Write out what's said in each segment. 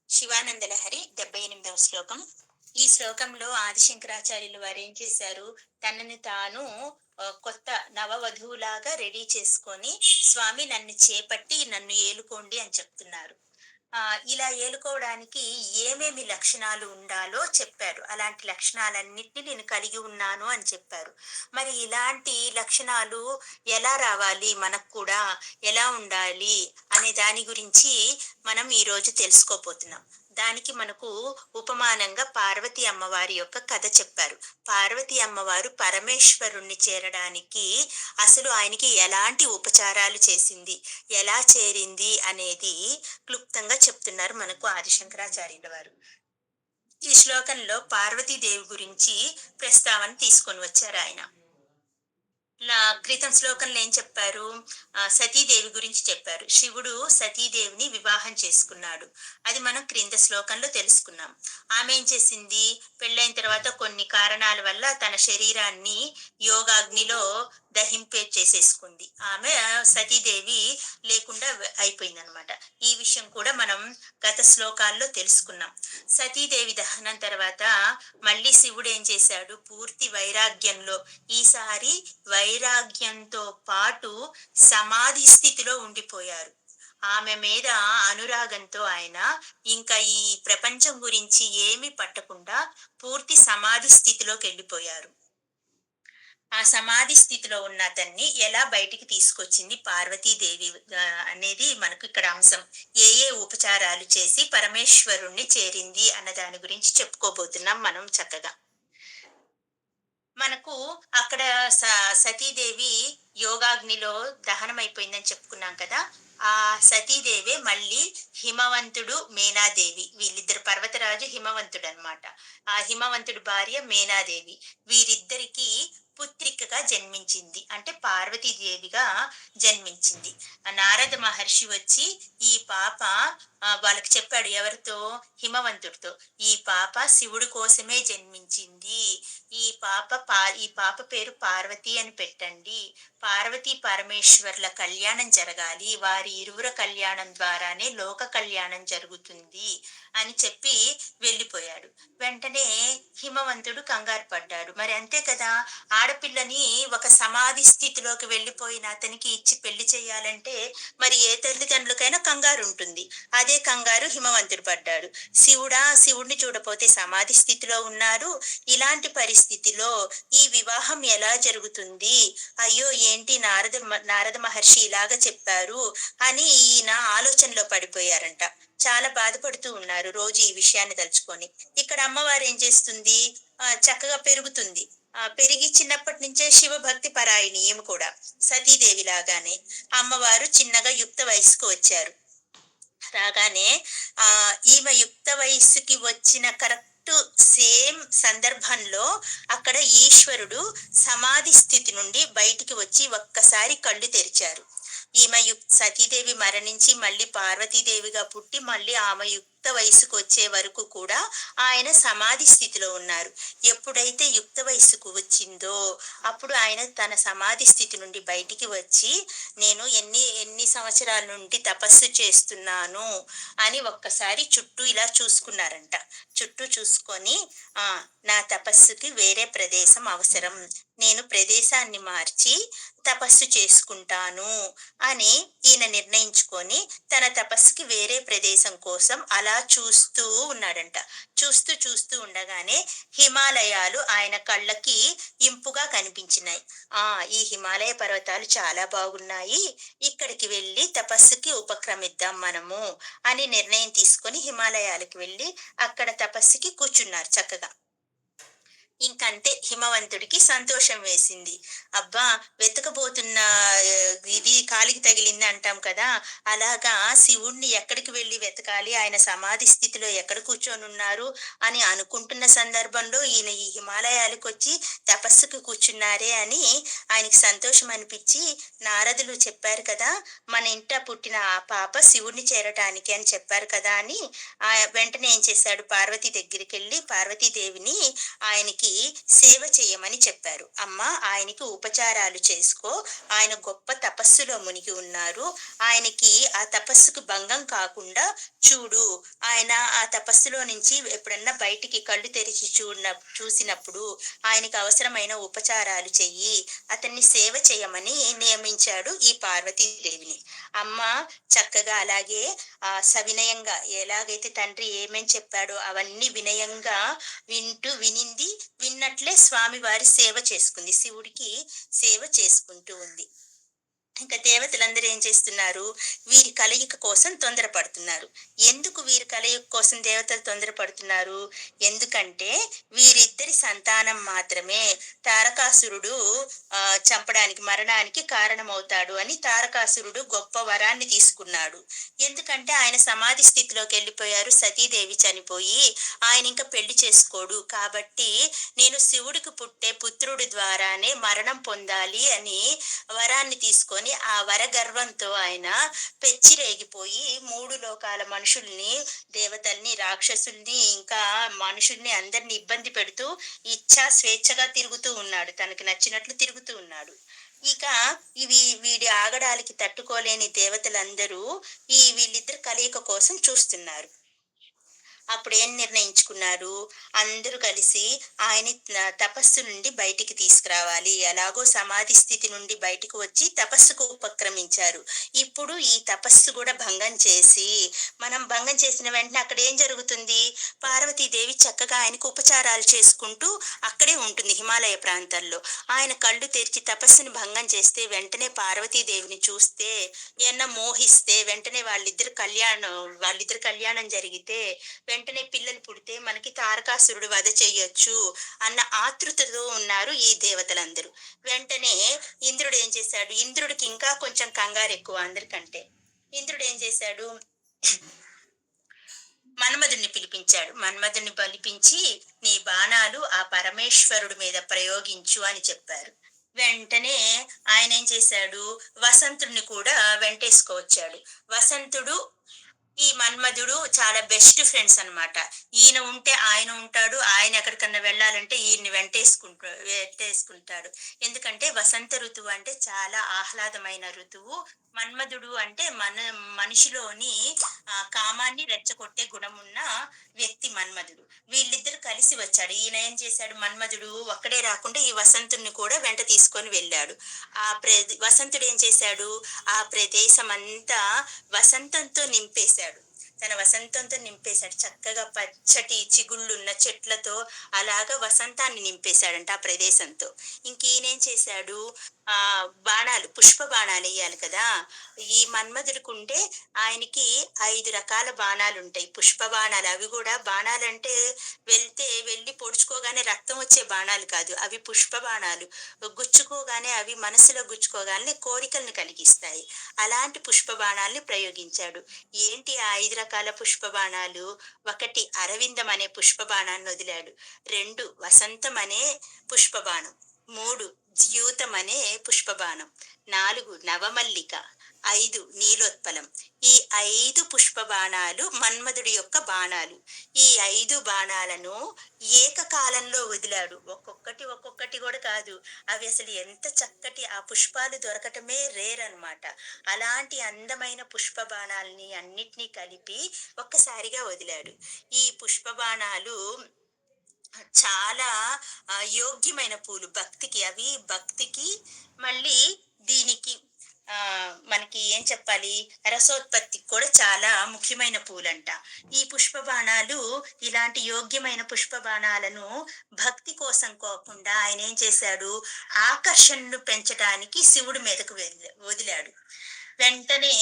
శివానందలహరి 78వ శ్లోకం. ఈ శ్లోకంలో ఆదిశంకరాచార్యులు వారు ఏం చేశారు, తనని తాను కొత్త నవవధువులాగా రెడీ చేసుకొని, స్వామి నన్ను చేపట్టి నన్ను ఏలుకోండి అని చెప్తున్నారు. ఇలా ఏలుకోవడానికి ఏమేమి లక్షణాలు ఉండాలో చెప్పారు. అలాంటి లక్షణాలన్నిటిని నేను కలిగి ఉన్నాను అని చెప్పారు. మరి ఇలాంటి లక్షణాలు ఎలా రావాలి, మనకు కూడా ఎలా ఉండాలి అనే దాని గురించి మనం ఈరోజు తెలుసుకోబోతున్నాం. దానికి మనకు ఉపమానంగా పార్వతీ అమ్మవారి యొక్క కథ చెప్పారు. పార్వతీ అమ్మవారు పరమేశ్వరుణ్ణి చేరడానికి అసలు ఆయనకి ఎలాంటి ఉపచారాలు చేసింది, ఎలా చేరింది అనేది క్లుప్తంగా చెప్తున్నారు మనకు ఆదిశంకరాచార్యుల వారు. ఈ శ్లోకంలో పార్వతీదేవి గురించి ప్రస్తావన తీసుకొని వచ్చారు ఆయన. క్రితం శ్లోకంలో ఏం చెప్పారు, సతీదేవి గురించి చెప్పారు. శివుడు సతీదేవిని వివాహం చేసుకున్నాడు. అది మనం క్రింద శ్లోకంలో తెలుసుకున్నాం. ఆమె ఏం చేసింది, పెళ్ళైన తర్వాత కొన్ని కారణాల వల్ల తన శరీరాన్ని యోగాగ్నిలో చేసేసుకుంది. ఆమె సతీదేవి లేకుండా అయిపోయిందనమాట. ఈ విషయం కూడా మనం గత శ్లోకాల్లో తెలుసుకున్నాం. సతీదేవి దహనం తర్వాత మళ్ళీ శివుడు ఏం చేశాడు, పూర్తి వైరాగ్యంలో, ఈసారి వైరాగ్యంతో పాటు సమాధి స్థితిలో ఉండిపోయారు. ఆమె మీద అనురాగంతో ఆయన ఇంకా ఈ ప్రపంచం గురించి ఏమీ పట్టకుండా పూర్తి సమాధి స్థితిలోకి వెళ్ళిపోయారు. ఆ సమాధి స్థితిలో ఉన్న అతన్ని ఎలా బయటికి తీసుకొచ్చింది పార్వతీదేవి అనేది మనకు ఇక్కడ అంశం. ఏ ఏ ఉపచారాలు చేసి పరమేశ్వరుణ్ణి చేరింది అన్న దాని గురించి చెప్పుకోబోతున్నాం మనం చక్కగా. మనకు అక్కడ సతీదేవి యోగాగ్నిలో దహనం అయిపోయిందని చెప్పుకున్నాం కదా. ఆ సతీదేవి మళ్ళీ హిమవంతుడు, మేనాదేవి, వీళ్ళిద్దరు, పర్వతరాజు హిమవంతుడు అనమాట. ఆ హిమవంతుడు భార్య మేనాదేవి, వీరిద్దరికి పుత్రికగా జన్మించింది, అంటే పార్వతీదేవిగా జన్మించింది. నారద మహర్షి వచ్చి ఈ పాప వాళ్ళకి చెప్పాడు, ఎవరితో, హిమవంతుడితో, ఈ పాప శివుడి కోసమే జన్మించింది, ఈ పాప పేరు పార్వతి అని పెట్టండి, పార్వతీ పరమేశ్వర్ల కళ్యాణం జరగాలి, వారి ఇరువుర కళ్యాణం ద్వారానే లోక కళ్యాణం జరుగుతుంది అని చెప్పి వెళ్ళిపోయాడు. వెంటనే హిమవంతుడు కంగారు పడ్డాడు. మరి అంతే కదా, ఆడపిల్లని ఒక సమాధి స్థితిలోకి వెళ్ళిపోయిన అతనికి ఇచ్చి పెళ్లి చేయాలంటే మరి ఏ తల్లిదండ్రులకైనా కంగారు ఉంటుంది. అదే కంగారు హిమవంతుడు పడ్డాడు. శివుడిని చూడపోతే సమాధి స్థితిలో ఉన్నారు, ఇలాంటి పరిస్థితిలో ఈ వివాహం ఎలా జరుగుతుంది, అయ్యో ఏంటి నారద మహర్షి ఇలాగా చెప్పారు అని ఈయన ఆలోచనలో పడిపోయారంట. చాలా బాధపడుతూ ఉన్నారు రోజు ఈ విషయాన్ని తలుచుకొని. ఇక్కడ అమ్మవారు ఏం చేస్తుంది, చక్కగా పెరుగుతుంది. పెరిగి చిన్నప్పటి నుంచే శివభక్తి పరాయణి ఈమె కూడా, సతీదేవి లాగానే. అమ్మవారు చిన్నగా యుక్త వయసుకు వచ్చారు. రాగానే ఈమె యుక్త వయస్సుకి వచ్చిన కరెక్ట్ సేమ్ సందర్భంలో అక్కడ ఈశ్వరుడు సమాధి స్థితి నుండి బయటికి వచ్చి ఒక్కసారి కళ్ళు తెరిచారు. ఈమె సతీదేవి మరణించి మళ్ళీ పార్వతీదేవిగా పుట్టి మళ్ళీ ఆమె యుక్త వయసుకు వచ్చే వరకు కూడా ఆయన సమాధి స్థితిలో ఉన్నారు. ఎప్పుడైతే యుక్త వయసుకు వచ్చిందో అప్పుడు ఆయన తన సమాధి స్థితి నుండి బయటికి వచ్చి, నేను ఎన్ని సంవత్సరాల నుండి తపస్సు చేస్తున్నాను అని ఒక్కసారి చుట్టూ ఇలా చూసుకున్నారంట. చుట్టూ చూసుకొని, నా తపస్సుకి వేరే ప్రదేశం అవసరం, నేను ప్రదేశాన్ని మార్చి తపస్సు చేసుకుంటాను అని ఈయన నిర్ణయించుకొని తన తపస్సుకి వేరే ప్రదేశం కోసం అలా చూస్తూ ఉన్నాడంట. చూస్తూ ఉండగానే హిమాలయాలు ఆయన కళ్ళకి ఇంపుగా కనిపించినాయి. ఈ హిమాలయ పర్వతాలు చాలా బాగున్నాయి, ఇక్కడికి వెళ్ళి తపస్సుకి ఉపక్రమిద్దాం మనము అని నిర్ణయం తీసుకొని హిమాలయాలకు వెళ్ళి అక్కడ తపస్సుకి కూర్చున్నారు చక్కగా. ఇంకంతే, హిమవంతుడికి సంతోషం వేసింది. అబ్బా, వెతకబోతున్న ఇది కాలికి తగిలింది అంటాం కదా, అలాగా శివుణ్ణి ఎక్కడికి వెళ్ళి వెతకాలి, ఆయన సమాధి స్థితిలో ఎక్కడ కూర్చొని ఉన్నారు అని అనుకుంటున్న సందర్భంలో ఈయన ఈ హిమాలయాలకు వచ్చి తపస్సుకు కూర్చున్నారే అని ఆయనకి సంతోషం అనిపించి, నారదులు చెప్పారు కదా మన ఇంట పుట్టిన ఆ పాప శివుణ్ణి చేరటానికి అని చెప్పారు కదా అని వెంటనే ఏం చేశాడు, పార్వతీ దగ్గరికి వెళ్ళి పార్వతీదేవిని ఆయనకి సేవ చేయమని చెప్పారు. అమ్మ, ఆయనకి ఉపచారాలు చేసుకో, ఆయన గొప్ప తపస్సులో మునిగి ఉన్నారు, ఆయనకి ఆ తపస్సుకు భంగం కాకుండా చూడు, ఆయన ఆ తపస్సులో నుంచి ఎప్పుడన్నా బయటికి కళ్ళు తెరిచి చూసినప్పుడు ఆయనకి అవసరమైన ఉపచారాలు చెయ్యి, అతన్ని సేవ చేయమని నియమించాడు ఈ పార్వతీదేవిని. అమ్మ చక్కగా అలాగే సవినయంగా ఎలాగైతే తండ్రి ఏమేం చెప్పాడో అవన్నీ వినయంగా వినింది. విన్నట్లే స్వామివారి సేవ చేసుకుంది, శివుడికి సేవ చేసుకుంటూ ఉంది. ఇంకా దేవతలందరూ ఏం చేస్తున్నారు? వీరి కలయిక కోసం తొందరపడుతున్నారు. ఎందుకు వీరి కలయిక కోసం దేవతలు తొందరపడుతున్నారు? ఎందుకంటే వీరిద్దరి సంతానం మాత్రమే తారకాసురుడు చంపడానికి, మరణానికి కారణమవుతాడు అని తారకాసురుడు గొప్ప వరాన్ని తీసుకున్నాడు. ఎందుకంటే ఆయన సమాధి స్థితిలోకి వెళ్ళిపోయారు, సతీదేవి చనిపోయి ఆయన ఇంకా పెళ్లి చేసుకోడు. కాబట్టి నేను శివుడికి పుట్టే పుత్రుడి ద్వారానే మరణం పొందాలి అని వరాన్ని తీసుకొని ఆ వరగర్వంతో ఆయన పెచ్చిరేగిపోయి మూడు లోకాల మనుషుల్ని, దేవతల్ని, రాక్షసుల్ని, ఇంకా మనుషుల్ని అందరిని ఇబ్బంది పెడుతూ ఇచ్చా స్వేచ్ఛగా తిరుగుతూ ఉన్నాడు, తనకి నచ్చినట్లు తిరుగుతూ ఉన్నాడు. ఇక వీడి ఆగడాలకి తట్టుకోలేని దేవతలందరూ వీళ్ళిద్దరు కలయిక కోసం చూస్తున్నారు. అప్పుడు ఏం నిర్ణయించుకున్నారు? అందరూ కలిసి ఆయన తపస్సు నుండి బయటికి తీసుకురావాలి. ఎలాగో సమాధి స్థితి నుండి బయటకు వచ్చి తపస్సుకు ఉపక్రమించారు. ఇప్పుడు ఈ తపస్సు కూడా భంగం చేసి, మనం భంగం చేసిన వెంటనే అక్కడ ఏం జరుగుతుంది? పార్వతీదేవి చక్కగా ఆయనకు ఉపచారాలు చేసుకుంటూ అక్కడే ఉంటుంది హిమాలయ ప్రాంతాల్లో. ఆయన కళ్ళు తెరిచి తపస్సుని భంగం చేస్తే వెంటనే పార్వతీదేవిని చూస్తే, ఏమన్నా మోహిస్తే వెంటనే వాళ్ళిద్దరు కళ్యాణం జరిగితే, వెంటనే పిల్లలు పుడితే మనకి తారకాసురుడు వధ చెయ్యొచ్చు అన్న ఆతృతతో ఉన్నారు ఈ దేవతలందరూ. వెంటనే ఇంద్రుడు ఏం చేశాడు? ఇంద్రుడికి ఇంకా కొంచెం కంగారు ఎక్కువ అందరికంటే. ఇంద్రుడు ఏం చేశాడు? మన్మధుడిని పిలిపించాడు. మన్మధుడిని పిలిపించి నీ బాణాలు ఆ పరమేశ్వరుడి మీద ప్రయోగించు అని చెప్పారు. వెంటనే ఆయన ఏం చేశాడు? వసంతుడిని కూడా వెంటేసుకొచ్చాడు. వసంతుడు ఈ మన్మధుడు చాలా బెస్ట్ ఫ్రెండ్స్ అన్నమాట. ఈయన ఉంటే ఆయన ఉంటాడు, ఆయన ఎక్కడికన్నా వెళ్ళాలంటే ఈయన్ని వెంటేసుకుంటాడు. ఎందుకంటే వసంత ఋతువు అంటే చాలా ఆహ్లాదమైన ఋతువు. మన్మధుడు అంటే మనిషిలోని కామాన్ని రెచ్చగొట్టే గుణమున్న వ్యక్తి మన్మధుడు. వీళ్ళిద్దరు కలిసి వచ్చాడు. ఈయన ఏం చేశాడు? మన్మధుడు ఒక్కడే రాకుండా ఈ వసంతుడిని కూడా వెంట తీసుకొని వెళ్ళాడు. వసంతుడు ఏం చేశాడు? ఆ ప్రదేశం అంతా వసంతంతో నింపేశాడు. తన వసంతంతో నింపేశాడు. చక్కగా పచ్చటి చిగుళ్ళున్న చెట్లతో అలాగా వసంతాన్ని నింపేశాడంట ఆ ప్రదేశంతో. ఇంకేనేం చేశాడు? బాణాలు, పుష్ప బాణాలు వేయాలి కదా. ఈ మన్మధుడికుంటే ఆయనకి 5 రకాల బాణాలు ఉంటాయి, పుష్ప బాణాలు. అవి కూడా బాణాలంటే వెళ్ళి పొడుచుకోగానే రక్తం వచ్చే బాణాలు కాదు, అవి పుష్ప బాణాలు. గుచ్చుకోగానే అవి మనసులో గుచ్చుకోగానే కోరికలను కలిగిస్తాయి. అలాంటి పుష్ప బాణాలని ప్రయోగించాడు. ఏంటి ఆ 5 రకాల పుష్ప బాణాలు? 1 అరవిందం అనే పుష్ప బాణాన్ని వదిలాడు. 2 వసంతం అనే పుష్ప బాణం. 3 ద్యూతం అనే పుష్పబాణం. 4 నవమల్లిక. 5 నీలోత్పలం. ఈ 5 పుష్ప బాణాలు మన్మధుడి యొక్క బాణాలు. ఈ 5 బాణాలను ఏకకాలంలో వదిలాడు. ఒక్కొక్కటి కూడా కాదు. అవి అసలు ఎంత చక్కటి, ఆ పుష్పాలు దొరకటమే రేర్ అన్నమాట. అలాంటి అందమైన పుష్ప బాణాలని అన్నిటినీ కలిపి ఒక్కసారిగా వదిలాడు. ఈ పుష్ప బాణాలు చాలా యోగ్యమైన పూలు భక్తికి. అవి భక్తికి, మళ్ళీ దీనికి మనకి ఏం చెప్పాలి, రసోత్పత్తికి కూడా చాలా ముఖ్యమైన పూలంట ఈ పుష్ప బాణాలు. ఇలాంటి యోగ్యమైన పుష్ప బాణాలను భక్తి కోసం కాకుండా ఆయన ఏం చేశాడు? ఆకర్షణను పెంచడానికి శివుడి మీదకు వదిలాడు. వెంటనే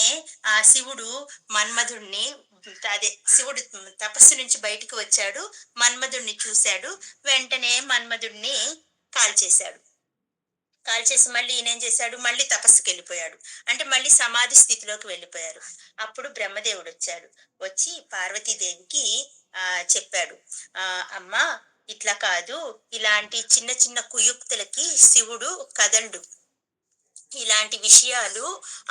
ఆ శివుడు మన్మధుడిని, శివుడు తపస్సు నుంచి బయటికి వచ్చాడు, మన్మధుడిని చూశాడు. వెంటనే మన్మధుడిని కాల్చేశాడు. కాల్చేసి మళ్ళీ ఈయనేం చేశాడు? మళ్ళీ తపస్సుకి వెళ్ళిపోయాడు. అంటే మళ్ళీ సమాధి స్థితిలోకి వెళ్ళిపోయారు. అప్పుడు బ్రహ్మదేవుడు వచ్చాడు. వచ్చి పార్వతీదేవికి చెప్పాడు, అమ్మా ఇట్లా కాదు, ఇలాంటి చిన్న చిన్న కుయుక్తులకి శివుడు కదలడు. ఇలాంటి విషయాలు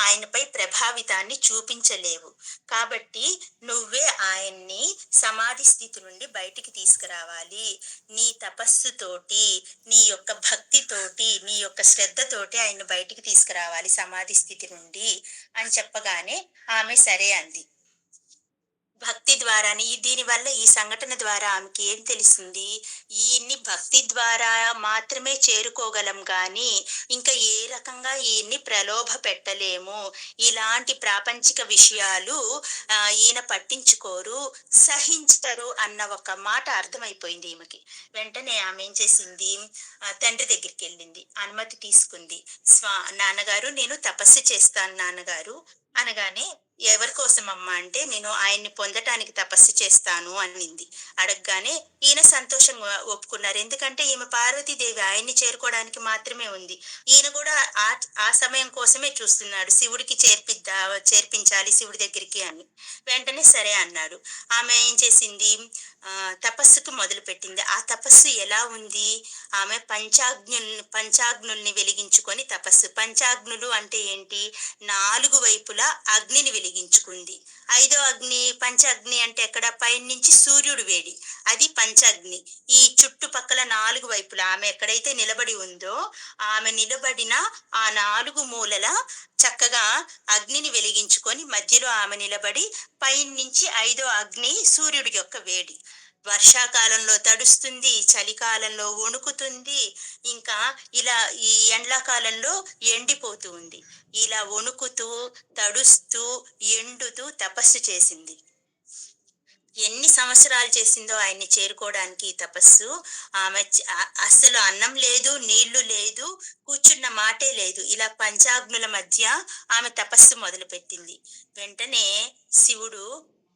ఆయనపై ప్రభావితాన్ని చూపించలేవు. కాబట్టి నువ్వే ఆయన్ని సమాధి స్థితి నుండి బయటికి తీసుకురావాలి. నీ తపస్సుతోటి, నీ యొక్క భక్తితోటి, నీ యొక్క శ్రద్ధతోటి ఆయన్ని బయటికి తీసుకురావాలి సమాధి స్థితి నుండి అని చెప్పగానే ఆమె సరే అంది. భక్తి ద్వారానే దీనివల్ల ఈ సంఘటన ద్వారా ఆమెకి ఏం తెలిసింది? ఈయన్ని భక్తి ద్వారా మాత్రమే చేరుకోగలం గానీ, ఇంకా ఏ రకంగా ఈయన్ని ప్రలోభ పెట్టలేము. ఇలాంటి ప్రాపంచిక విషయాలు ఈయన పట్టించుకోరు, సహించరు అన్న ఒక మాట అర్థమైపోయింది ఈమెకి. వెంటనే ఆమె ఏం చేసింది? తండ్రి దగ్గరికెళ్ళింది. అనుమతి తీసుకుంది. నాన్నగారు నేను తపస్సు చేస్తాను నాన్నగారు అనగానే ఎవరి కోసమమ్మా అంటే, నేను ఆయన్ని పొందటానికి తపస్సు చేస్తాను అనింది. అడగగానే ఈయన సంతోషంగా ఒప్పుకున్నారు. ఎందుకంటే ఈమె పార్వతీదేవి ఆయన్ని చేరుకోవడానికి మాత్రమే ఉంది. ఈయన కూడా ఆ ఆ సమయం కోసమే చూస్తున్నాడు. శివుడికి చేర్పించాలి శివుడి దగ్గరికి అని. వెంటనే సరే అన్నాడు. ఆమె ఏం చేసింది? తపస్సుకు మొదలుపెట్టింది. ఆ తపస్సు ఎలా ఉంది? ఆమె పంచాగ్నుల్ని వెలిగించుకొని తపస్సు. పంచాగ్నులు అంటే ఏంటి? 4 వైపులా అగ్నిని వెలిగించుకుంది. ఐదో అగ్ని, పంచాగ్ని అంటే ఎక్కడ? పైనుంచి సూర్యుడు వేడి. అది పంచాగ్ని. ఈ చుట్టుపక్కల 4 వైపులా ఆమె ఎక్కడైతే నిలబడి ఉందో, ఆమె నిలబడిన ఆ 4 మూలల చక్కగా అగ్నిని వెలిగించుకొని మధ్యలో ఆమె నిలబడి పైనుంచి ఐదో అగ్ని సూర్యుడి యొక్క వేడి. వర్షాకాలంలో తడుస్తుంది, చలికాలంలో వణుకుతుంది, ఇంకా ఇలా ఈ ఎండ్లాకాలంలో ఎండిపోతూ ఉంది. ఇలా వణుకుతూ, తడుస్తూ, ఎండుతూ తపస్సు చేసింది. ఎన్ని సంవత్సరాలు చేసిందో ఆయన్ని చేరుకోవడానికి ఈ తపస్సు. ఆమె అస్సలు అన్నం లేదు, నీళ్లు లేదు, కూర్చున్న మాటే లేదు. ఇలా పంచాగ్నుల మధ్య ఆమె తపస్సు మొదలుపెట్టింది. వెంటనే శివుడు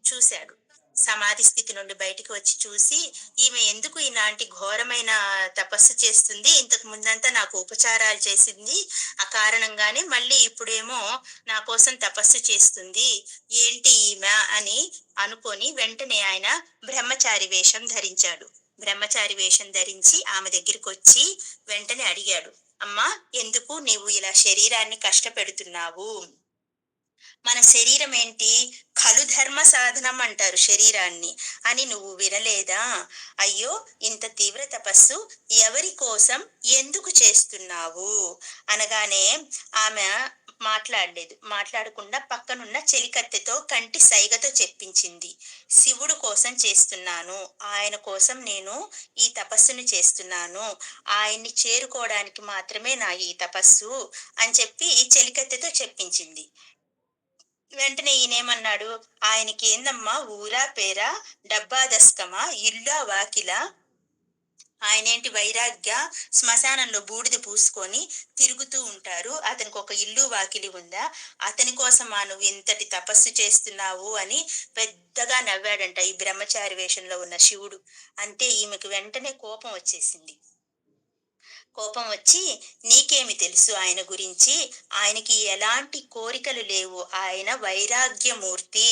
చూశాడు. సమాధి స్థితి నుండి బయటికి వచ్చి చూసి, ఈమె ఎందుకు ఇలాంటి ఘోరమైన తపస్సు చేస్తుంది? ఇంతకు ముందంతా నాకు ఉపచారాలు చేసింది. ఆ కారణంగానే మళ్ళీ ఇప్పుడేమో నా కోసం తపస్సు చేస్తుంది. ఏంటి ఈమె అని అనుకొని వెంటనే ఆయన బ్రహ్మచారి వేషం ధరించాడు. బ్రహ్మచారి వేషం ధరించి ఆమె దగ్గరికొచ్చి వెంటనే అడిగాడు. అమ్మా, ఎందుకు నీవు ఇలా శరీరాన్ని కష్టపెడుతున్నావు? మన శరీరం ఏంటి? ధర్మ సాధనం అంటారు శరీరాన్ని అని నువ్వు వినలేదా? అయ్యో, ఇంత తీవ్ర తపస్సు ఎవరి కోసం, ఎందుకు చేస్తున్నావు అనగానే ఆమె మాట్లాడలేదు. మాట్లాడకుండా పక్కనున్న చెలికత్తెతో కంటి సైగతో చెప్పించింది. శివుడు కోసం చేస్తున్నాను, ఆయన కోసం నేను ఈ తపస్సును చేస్తున్నాను, ఆయన్ని చేరుకోవడానికి మాత్రమే నా ఈ తపస్సు అని చెప్పి చెలికత్తెతో చెప్పించింది. వెంటనే ఈయనేమన్నాడు? ఆయనకి ఏందమ్మా ఊరా పేరా, డబ్బా దస్కమా, ఇల్లా వాకిలా, ఆయనేంటి వైరాగ్య శ్మశానంలో బూడిద పూసుకొని తిరుగుతూ ఉంటారు, అతనికి ఒక ఇల్లు వాకిలి ఉందా? అతని కోసమా నువ్వు ఇంతటి తపస్సు చేస్తున్నావు అని పెద్దగా నవ్వాడంట ఈ బ్రహ్మచారి వేషంలో ఉన్న శివుడు. అంతే ఈమెకు వెంటనే కోపం వచ్చేసింది. కోపం వచ్చి, నీకేమి తెలుసు ఆయన గురించి? ఆయనకి ఎలాంటి కోరికలు లేవు. ఆయన వైరాగ్యమూర్తి.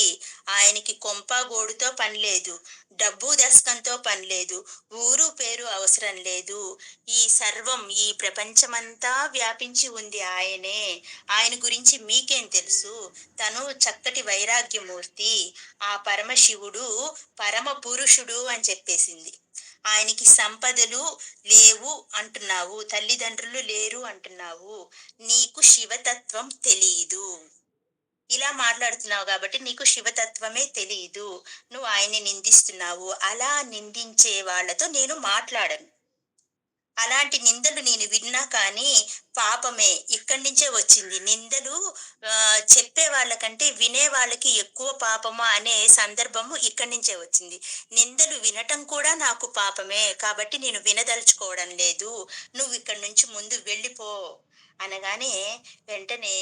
ఆయనకి కొంపగోడుతో పని లేదు, డబ్బు దశకంతో పని లేదు, ఊరు పేరు అవసరం లేదు. ఈ సర్వం, ఈ ప్రపంచమంతా వ్యాపించి ఉంది ఆయనే. ఆయన గురించి మీకేం తెలుసు? తను చక్కటి వైరాగ్యమూర్తి, ఆ పరమశివుడు పరమ పురుషుడు అని చెప్పేసింది. ఆయనకి సంపదలు లేవు అంటున్నావు, తల్లిదండ్రులు లేరు అంటున్నావు, నీకు శివతత్వం తెలీదు. ఇలా మాట్లాడుతున్నావు కాబట్టి నీకు శివతత్వమే తెలీదు. నువ్వు ఆయన్ని నిందిస్తున్నావు. అలా నిందించే వాళ్ళతో నేను మాట్లాడను. అలాంటి నిందలు నేను విన్నా కానీ పాపమే ఇక్కడి నుంచే వచ్చింది. నిందలు చెప్పే వాళ్ళకంటే వినే వాళ్ళకి ఎక్కువ పాపమా అనే సందర్భము ఇక్కడి నుంచే వచ్చింది. నిందలు వినటం కూడా నాకు పాపమే. కాబట్టి నేను వినదలుచుకోవడం లేదు. నువ్వు ఇక్కడి నుంచి ముందు వెళ్ళిపో అనగానే వెంటనే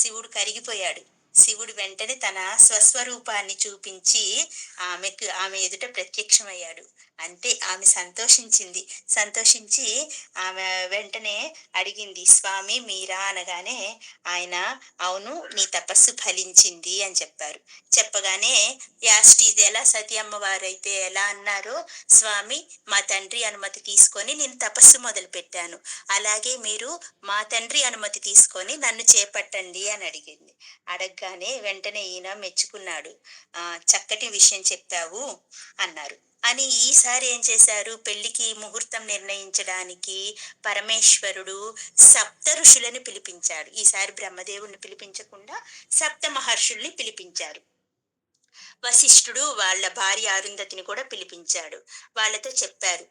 శివుడు కరిగిపోయాడు. శివుడు వెంటనే తన స్వస్వరూపాన్ని చూపించి ఆమె ఎదుట ప్రత్యక్షమయ్యాడు. అంతే ఆమె సంతోషించింది. సంతోషించి ఆమె వెంటనే అడిగింది, "స్వామి మీరా?" అనగానే ఆయన, "అవును, నీ తపస్సు ఫలించింది" అని చెప్పారు. చెప్పగానే యాస్టీజ్ ఎలా సతి అమ్మవారైతే ఎలా అన్నారో, "స్వామి మా తండ్రి అనుమతి తీసుకొని నేను తపస్సు మొదలుపెట్టాను. అలాగే మీరు మా తండ్రి అనుమతి తీసుకొని నన్ను చేపట్టండి" అని అడిగింది. అడగగానే వెంటనే ఈయన మెచ్చుకున్నాడు. "చక్కటి విషయం చెప్పావు" అన్నారు. అని ఈసారి ఏం చేశారు, పెళ్ళికి ముహూర్తం నిర్ణయించడానికి పరమేశ్వరుడు సప్త ఋషులని పిలిపించాడు. ఈసారి బ్రహ్మదేవుడిని పిలిపించకుండా సప్త మహర్షుల్ని పిలిపించారు. వశిష్ఠుడు వాళ్ళ భార్య అరుంధతిని కూడా పిలిపించాడు. వాళ్ళతో చెప్పారు,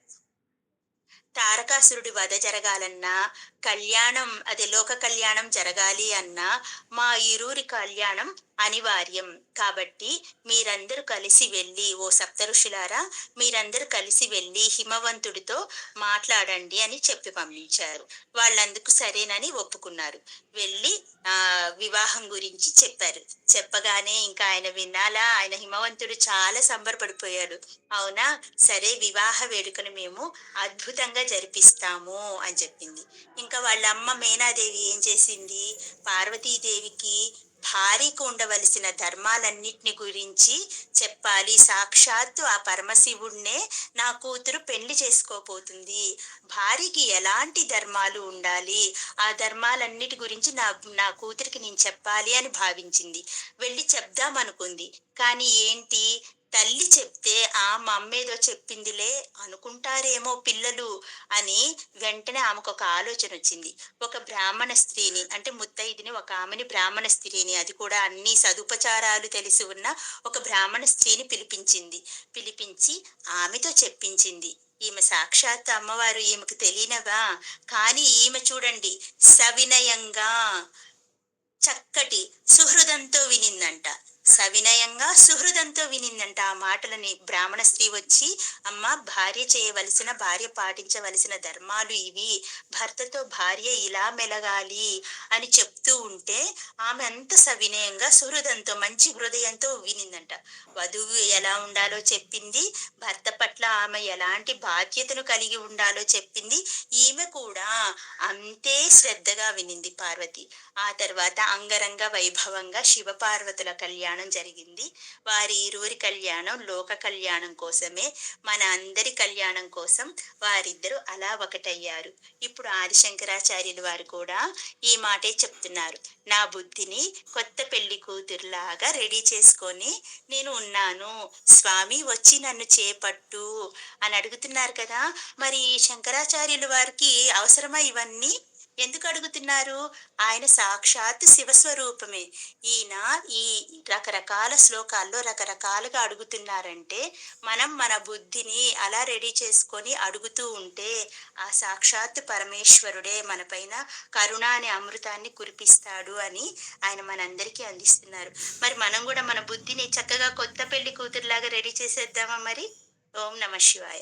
తారకాసురుడి వధ జరగాలన్నా, కళ్యాణం అదే లోక కళ్యాణం జరగాలి అన్నా, మా ఇరువురి కళ్యాణం అనివార్యం. కాబట్టి మీరందరూ కలిసి వెళ్ళి, ఓ సప్తఋషులారా, మీరందరూ కలిసి వెళ్ళి హిమవంతుడితో మాట్లాడండి అని చెప్పి పంపించారు. వాళ్ళందుకు సరేనని ఒప్పుకున్నారు. వెళ్ళి వివాహం గురించి చెప్పారు. చెప్పగానే ఇంకా ఆయన వినాలా, ఆయన హిమవంతుడు చాలా సంబరపడిపోయాడు. అవునా, సరే వివాహ వేడుకను మేము అద్భుతంగా జరిపిస్తాము అని చెప్పింది. ఇంకా వాళ్ళ అమ్మ మేనాదేవి ఏం చేసింది, పార్వతీదేవికి భార్యకు ఉండవలసిన ధర్మాలన్నిటిని గురించి చెప్పాలి. సాక్షాత్తు ఆ పరమశివుణ్ణే నా కూతురు పెళ్లి చేసుకోబోతుంది. భార్యకి ఎలాంటి ధర్మాలు ఉండాలి, ఆ ధర్మాలన్నిటి గురించి నా నా కూతురికి నేను చెప్పాలి అని భావించింది. వెళ్ళి చెప్దామనుకుంది. కానీ ఏంటి, తల్లి చెప్తే మా అమ్మేదో చెప్పిందిలే అనుకుంటారేమో పిల్లలు అని వెంటనే ఆమెకు ఒక ఆలోచన వచ్చింది. ఒక బ్రాహ్మణ స్త్రీని, అంటే ముత్తైదుని, ఒక ఆమెని బ్రాహ్మణ స్త్రీని, అది కూడా అన్ని సదుపచారాలు తెలిసి ఉన్న ఒక బ్రాహ్మణ స్త్రీని పిలిపించింది. పిలిపించి ఆమెతో చెప్పించింది. ఈమె సాక్షాత్ అమ్మవారు, ఈమెకు తెలియనవా? కానీ ఈమె చూడండి, సవినయంగా చక్కటి సుహృదంతో వినిందంట. సవినయంగా సుహృదంతో వినిందంట ఆ మాటలని. బ్రాహ్మణ స్త్రీ వచ్చి, అమ్మ, భార్య పాటించవలసిన ధర్మాలు ఇవి, భర్తతో భార్య ఇలా మెలగాలి అని చెప్తూ ఉంటే ఆమె అంత సవినయంగా సుహృదంతో మంచి హృదయంతో వినిందంట. వధువు ఎలా ఉండాలో చెప్పింది, భర్త పట్ల ఆమె ఎలాంటి బాధ్యతను కలిగి ఉండాలో చెప్పింది. ఈమె కూడా అంతే శ్రద్ధగా వినింది పార్వతి. ఆ తర్వాత అంగరంగ వైభవంగా శివపార్వతుల కళ్యాణం జరిగింది. వారి ఇరువురి కళ్యాణం లోక కళ్యాణం కోసమే, మన అందరి కళ్యాణం కోసం వారిద్దరూ అలా ఒకటయ్యారు. ఇప్పుడు ఆదిశంకరాచార్యులు వారు కూడా ఈ మాటే చెప్తున్నారు. నా బుద్ధిని కొత్త పెళ్లి కూతురులాగా రెడీ చేసుకొని నేను ఉన్నాను, స్వామి వచ్చి నన్ను చేపట్టు అని అడుగుతున్నారు కదా. మరి శంకరాచార్యులు వారికి అవసరమా ఇవన్నీ? ఎందుకు అడుగుతున్నారు? ఆయన సాక్షాత్ శివస్వరూపమే. ఈయన ఈ రకరకాల శ్లోకాల్లో రకరకాలుగా అడుగుతున్నారంటే, మనం మన బుద్ధిని అలా రెడీ చేసుకొని అడుగుతూ ఉంటే ఆ సాక్షాత్ పరమేశ్వరుడే మన పైన కరుణ అనే అమృతాన్ని కురిపిస్తాడు అని ఆయన మనందరికీ అందిస్తున్నారు. మరి మనం కూడా మన బుద్ధిని చక్కగా కొత్త పెళ్లి కూతురులాగా రెడీ చేసేద్దామా మరి? ఓం నమ శివాయ.